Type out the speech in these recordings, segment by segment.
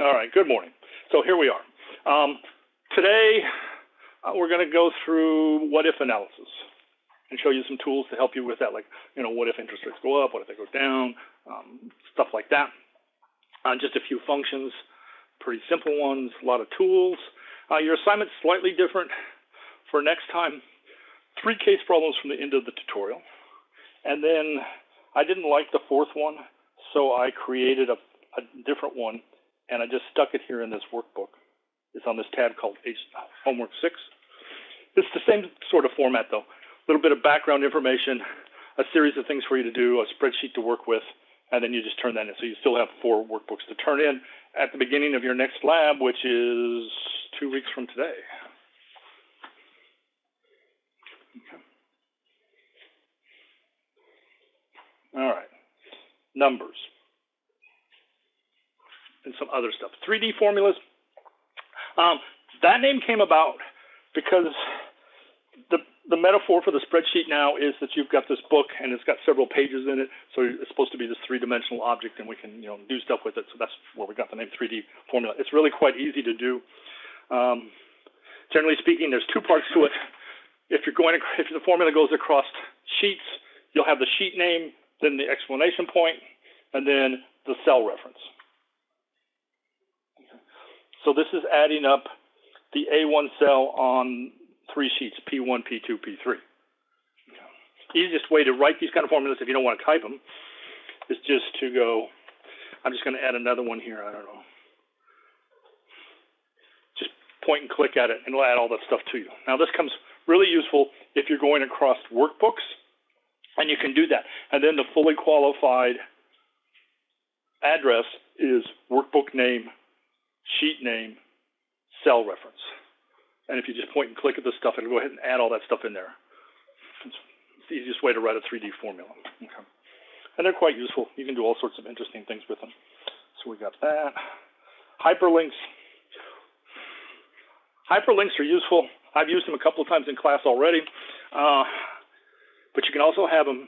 All right, good morning. So here we are. Today, we're going to go through what-if analysis and show you some tools to help you with that, like, what if interest rates go up, what if they go down, stuff like that. Just a few functions, pretty simple ones, a lot of tools. Your assignment's slightly different for next time. 3 case problems from the end of the tutorial. And then I didn't like the 4th one, so I created a different one, and I just stuck it here in this workbook. It's on this tab called Homework 6. It's the same sort of format, though. A little bit of background information, a series of things for you to do, a spreadsheet to work with, and then you just turn that in. So you still have 4 workbooks to turn in at the beginning of your next lab, which is 2 weeks from today. Okay. All right. Numbers and some other stuff. 3D formulas. That name came about because the metaphor for the spreadsheet now is that you've got this book and it's got several pages in it, so it's supposed to be this 3-dimensional object, and we can do stuff with it. So that's where we got the name 3D formula. It's really quite easy to do. Generally speaking, there's 2 parts to it. If the formula goes across sheets, you'll have the sheet name, then the exclamation point, and then the cell reference. So this is adding up the A1 cell on 3 sheets, P1, P2, P3. Okay. Easiest way to write these kind of formulas, if you don't want to type them, is just to go, I'm just going to add another one here, I don't know. Just point and click at it, and it'll add all that stuff to you. Now this comes really useful if you're going across workbooks, and you can do that. And then the fully qualified address is workbook name, sheet name, cell reference. And if you just point and click at this stuff, it'll go ahead and add all that stuff in there. It's the easiest way to write a 3D formula. Okay. And they're quite useful. You can do all sorts of interesting things with them. So we got that. Hyperlinks. Hyperlinks are useful. I've used them a couple of times in class already. But you can also have them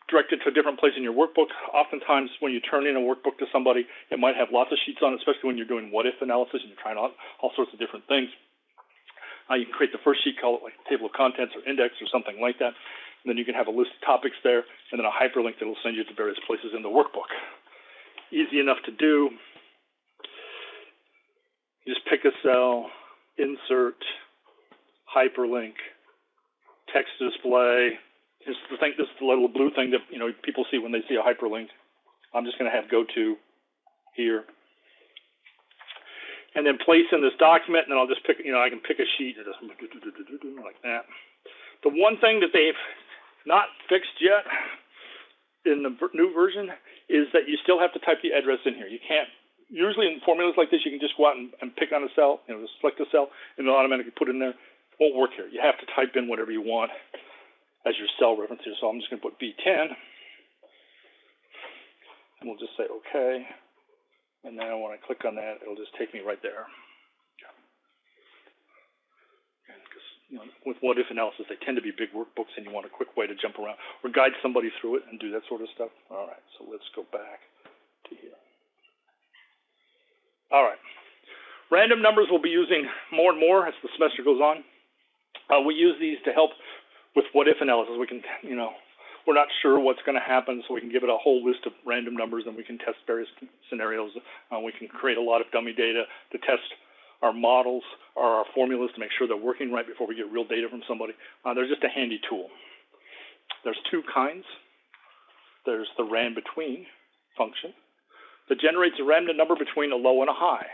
directed to a different place in your workbook. Oftentimes, when you turn in a workbook to somebody, it might have lots of sheets on it, especially when you're doing what-if analysis and you're trying out all sorts of different things. You can create the first sheet, call it like table of contents or index or something like that. And then you can have a list of topics there, and then a hyperlink that will send you to various places in the workbook. Easy enough to do. You just pick a cell, insert, hyperlink, text display. This is the little blue thing that people see when they see a hyperlink. I'm just going to have go to here, and then place in this document. And then I'll just pick. I can pick a sheet or just like that. The one thing that they've not fixed yet in the new version is that you still have to type the address in here. You can't. Usually in formulas like this, you can just go out and pick on a cell. Just select a cell and it'll automatically put in there. It won't work here. You have to type in whatever you want as your cell reference here. So I'm just going to put B10, and we'll just say OK. And then when I click on that, it'll just take me right there. Because with what-if analysis, they tend to be big workbooks, and you want a quick way to jump around or guide somebody through it and do that sort of stuff. All right, so let's go back to here. All right. Random numbers we'll be using more and more as the semester goes on. We use these to help with what-if analysis. We can, we're not sure what's going to happen, so we can give it a whole list of random numbers, and we can test various scenarios. We can create a lot of dummy data to test our models or our formulas to make sure they're working right before we get real data from somebody. They're just a handy tool. There's 2 kinds. There's the RANDBetween function that generates a random number between a low and a high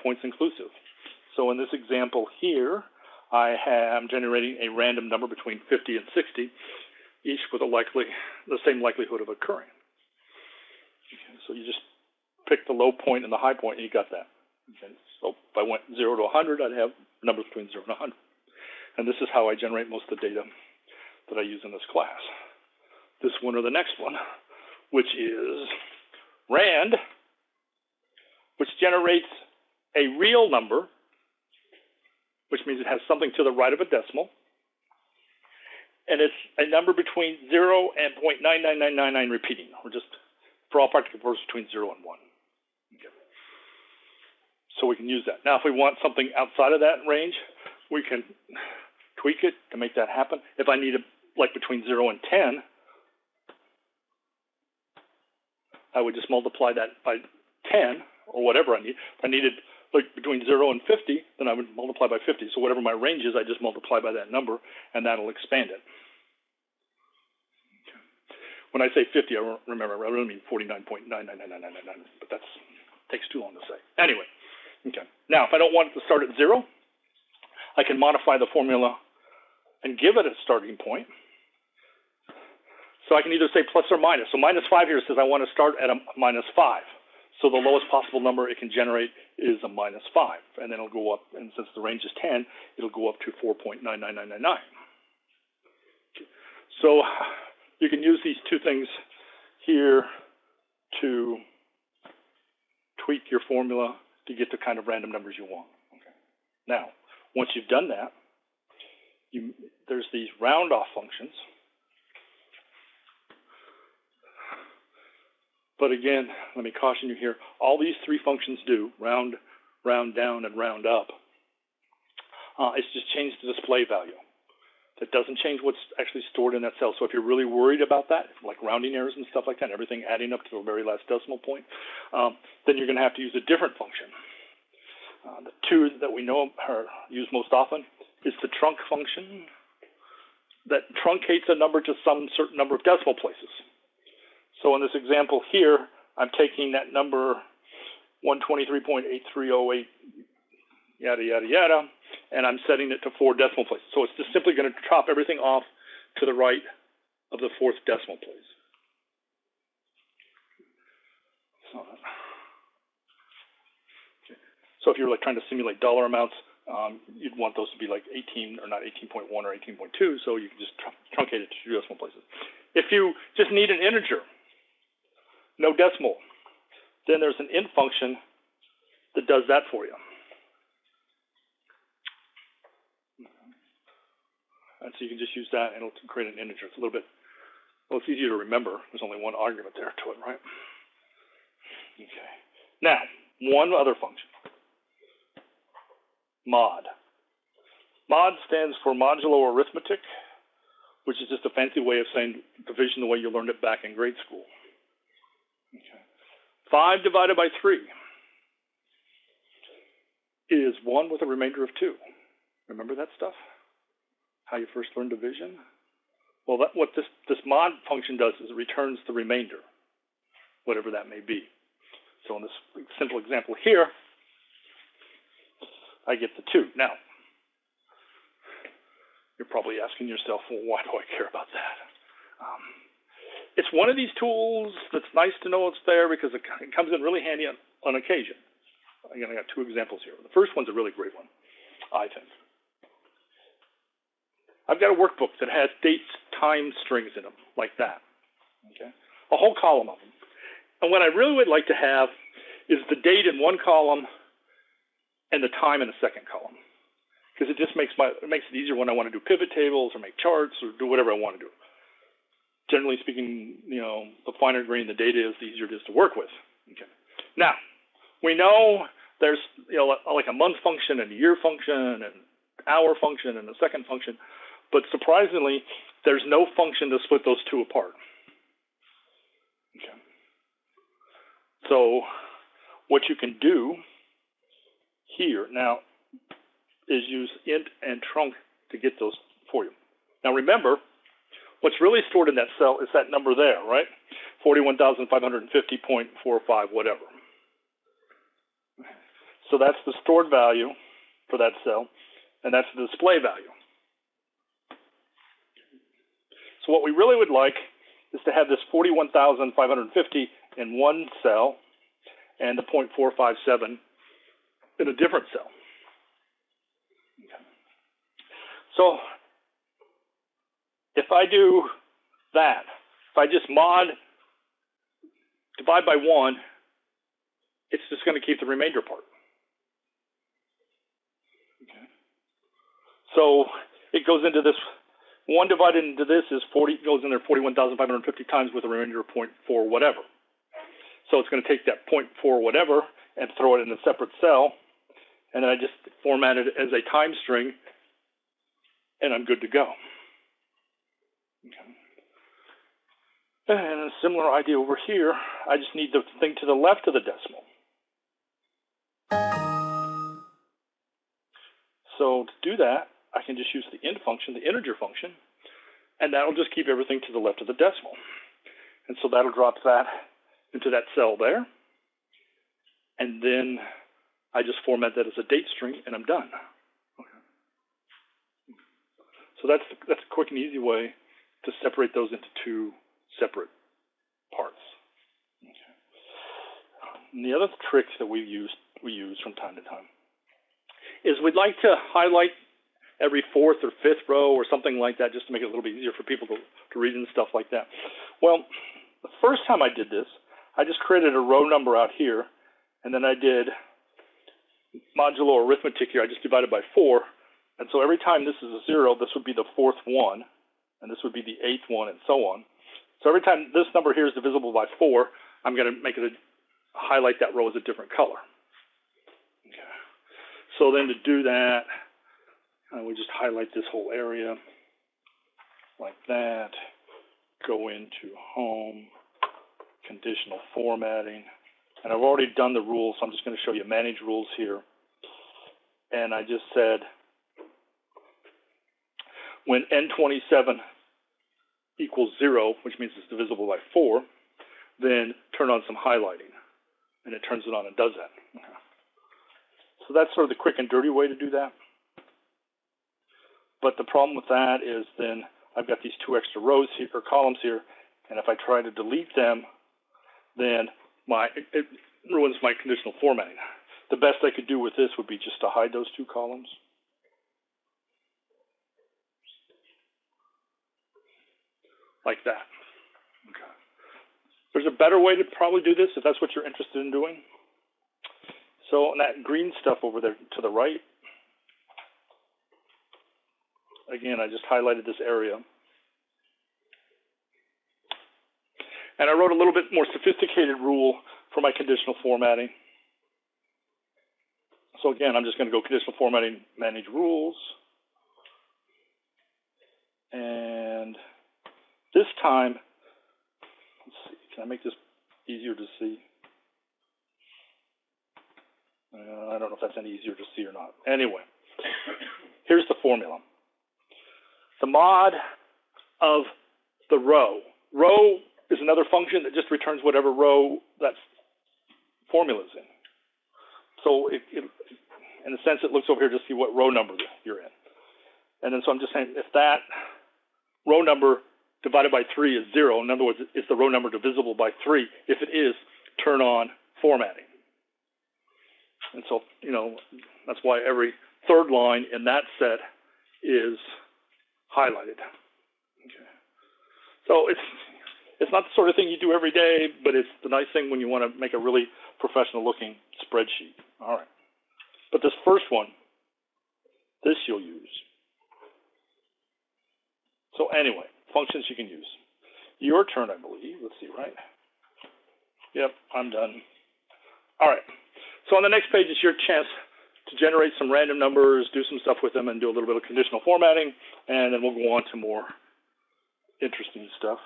points inclusive. So in this example here, I am generating a random number between 50 and 60, each with the same likelihood of occurring. Okay, so you just pick the low point and the high point, and you got that. Okay, so if I went 0 to 100, I'd have numbers between 0 and 100. And this is how I generate most of the data that I use in this class. This one or the next one, which is RAND, which generates a real number, which means it has something to the right of a decimal, and it's a number between 0 and 0.99999 repeating, or just for all practical purposes between 0 and 1. Okay. So we can use that. Now, if we want something outside of that range, we can tweak it to make that happen. If I need it like between 0 and 10, I would just multiply that by 10 or whatever I need. If I needed like between 0 and 50, then I would multiply by 50. So whatever my range is, I just multiply by that number, and that'll expand it. Okay. When I say 50, I remember, I really mean 49.9999999, but that takes too long to say. Anyway, okay. Now, if I don't want it to start at 0, I can modify the formula and give it a starting point. So I can either say plus or minus. So -5 here says I want to start at a -5. So the lowest possible number it can generate is a -5. And then it'll go up, and since the range is 10, it'll go up to 4.99999. Okay. So you can use these two things here to tweak your formula to get the kind of random numbers you want. Okay. Now, once you've done that, there's these round off functions. But again, let me caution you here. All these three functions do, round, round down, and round up, is just change the display value. That doesn't change what's actually stored in that cell. So if you're really worried about that, like rounding errors and stuff like that, everything adding up to the very last decimal point, then you're going to have to use a different function. The two that we know are used most often is the trunc function that truncates a number to some certain number of decimal places. So in this example here, I'm taking that number 123.8308, yada, yada, yada, and I'm setting it to 4 decimal places. So it's just simply going to chop everything off to the right of the 4th decimal place. So if you're like trying to simulate dollar amounts, you'd want those to be like 18 or not 18.1 or 18.2, so you can just truncate it to 2 decimal places. If you just need an integer, no decimal, then there's an int function that does that for you. And so you can just use that and it'll create an integer. It's a little bit, well, it's easier to remember. There's only one argument there to it, right? Okay. Now, one other function, mod. Mod stands for modulo arithmetic, which is just a fancy way of saying division the way you learned it back in grade school. Okay. 5 divided by 3 is 1 with a remainder of 2. Remember that stuff? How you first learned division? Well, what this mod function does is it returns the remainder, whatever that may be. So in this simple example here, I get the 2. Now, you're probably asking yourself, well, why do I care about that? It's one of these tools that's nice to know it's there because it comes in really handy on occasion. Again, I got 2 examples here. The first one's a really great one, I think. I've got a workbook that has dates, time strings in them, like that. Okay, a whole column of them. And what I really would like to have is the date in one column and the time in a second column, because it just makes it easier when I want to do pivot tables or make charts or do whatever I want to do. Generally speaking, the finer grain the data is, the easier it is to work with. Okay. Now, we know there's like a month function and a year function and hour function and a second function, but surprisingly, there's no function to split those two apart. Okay. So what you can do here now is use int and trunc to get those for you. Now remember, what's really stored in that cell is that number there, right? 41,550.45, whatever. So that's the stored value for that cell, and that's the display value. So what we really would like is to have this 41,550 in one cell and the 0.457 in a different cell. Okay. So if I do that, if I just divide by 1, it's just going to keep the remainder part. Okay. So it goes into this, 1 divided into this is 40, goes in there 41,550 times with a remainder of 0.4 whatever. So it's going to take that 0.4 whatever and throw it in a separate cell. And then I just format it as a time string, and I'm good to go. Okay. And a similar idea over here, I just need the thing to the left of the decimal. So to do that, I can just use the int function, the integer function, and that'll just keep everything to the left of the decimal. And so that'll drop that into that cell there. And then I just format that as a date string, and I'm done. Okay. So that's a quick and easy way to separate those into two separate parts. Okay. And the other trick that we use from time to time is we'd like to highlight every fourth or fifth row or something like that, just to make it a little bit easier for people to read and stuff like that. Well, the first time I did this, I just created a row number out here, and then I did modulo arithmetic here. I just divided by 4, and so every time this is a 0, this would be the fourth one, and this would be the 8th one, and so on. So every time this number here is divisible by 4, I'm going to make it highlight that row as a different color. Okay. So then to do that, I would just highlight this whole area like that, go into home, conditional formatting, and I've already done the rules, so I'm just going to show you manage rules here. And I just said, when N27 equals 0, which means it's divisible by 4, then turn on some highlighting, and it turns it on and does that. Okay. So that's sort of the quick and dirty way to do that. But the problem with that is then I've got these 2 extra rows here, or columns here, and if I try to delete them, then it ruins my conditional formatting. The best I could do with this would be just to hide those 2 columns. Like that. Okay. There's a better way to probably do this if that's what you're interested in doing. So on that green stuff over there to the right, again, I just highlighted this area. And I wrote a little bit more sophisticated rule for my conditional formatting. So again, I'm just going to go conditional formatting, manage rules. And this time, let's see, can I make this easier to see? I don't know if that's any easier to see or not. Anyway, here's the formula. The mod of the row. Row is another function that just returns whatever row that formula is in. So in a sense, it looks over here to see what row number you're in. And then so I'm just saying if that row number divided by 3 is 0, in other words, is the row number divisible by 3? If it is, turn on formatting. And so, that's why every third line in that set is highlighted. Okay. So it's not the sort of thing you do every day, but it's the nice thing when you want to make a really professional looking spreadsheet. All right. But this first one, this you'll use. So anyway, functions you can use. Your turn, I believe. Let's see, right? Yep, I'm done. All right. So on the next page is your chance to generate some random numbers, do some stuff with them, and do a little bit of conditional formatting, and then we'll go on to more interesting stuff.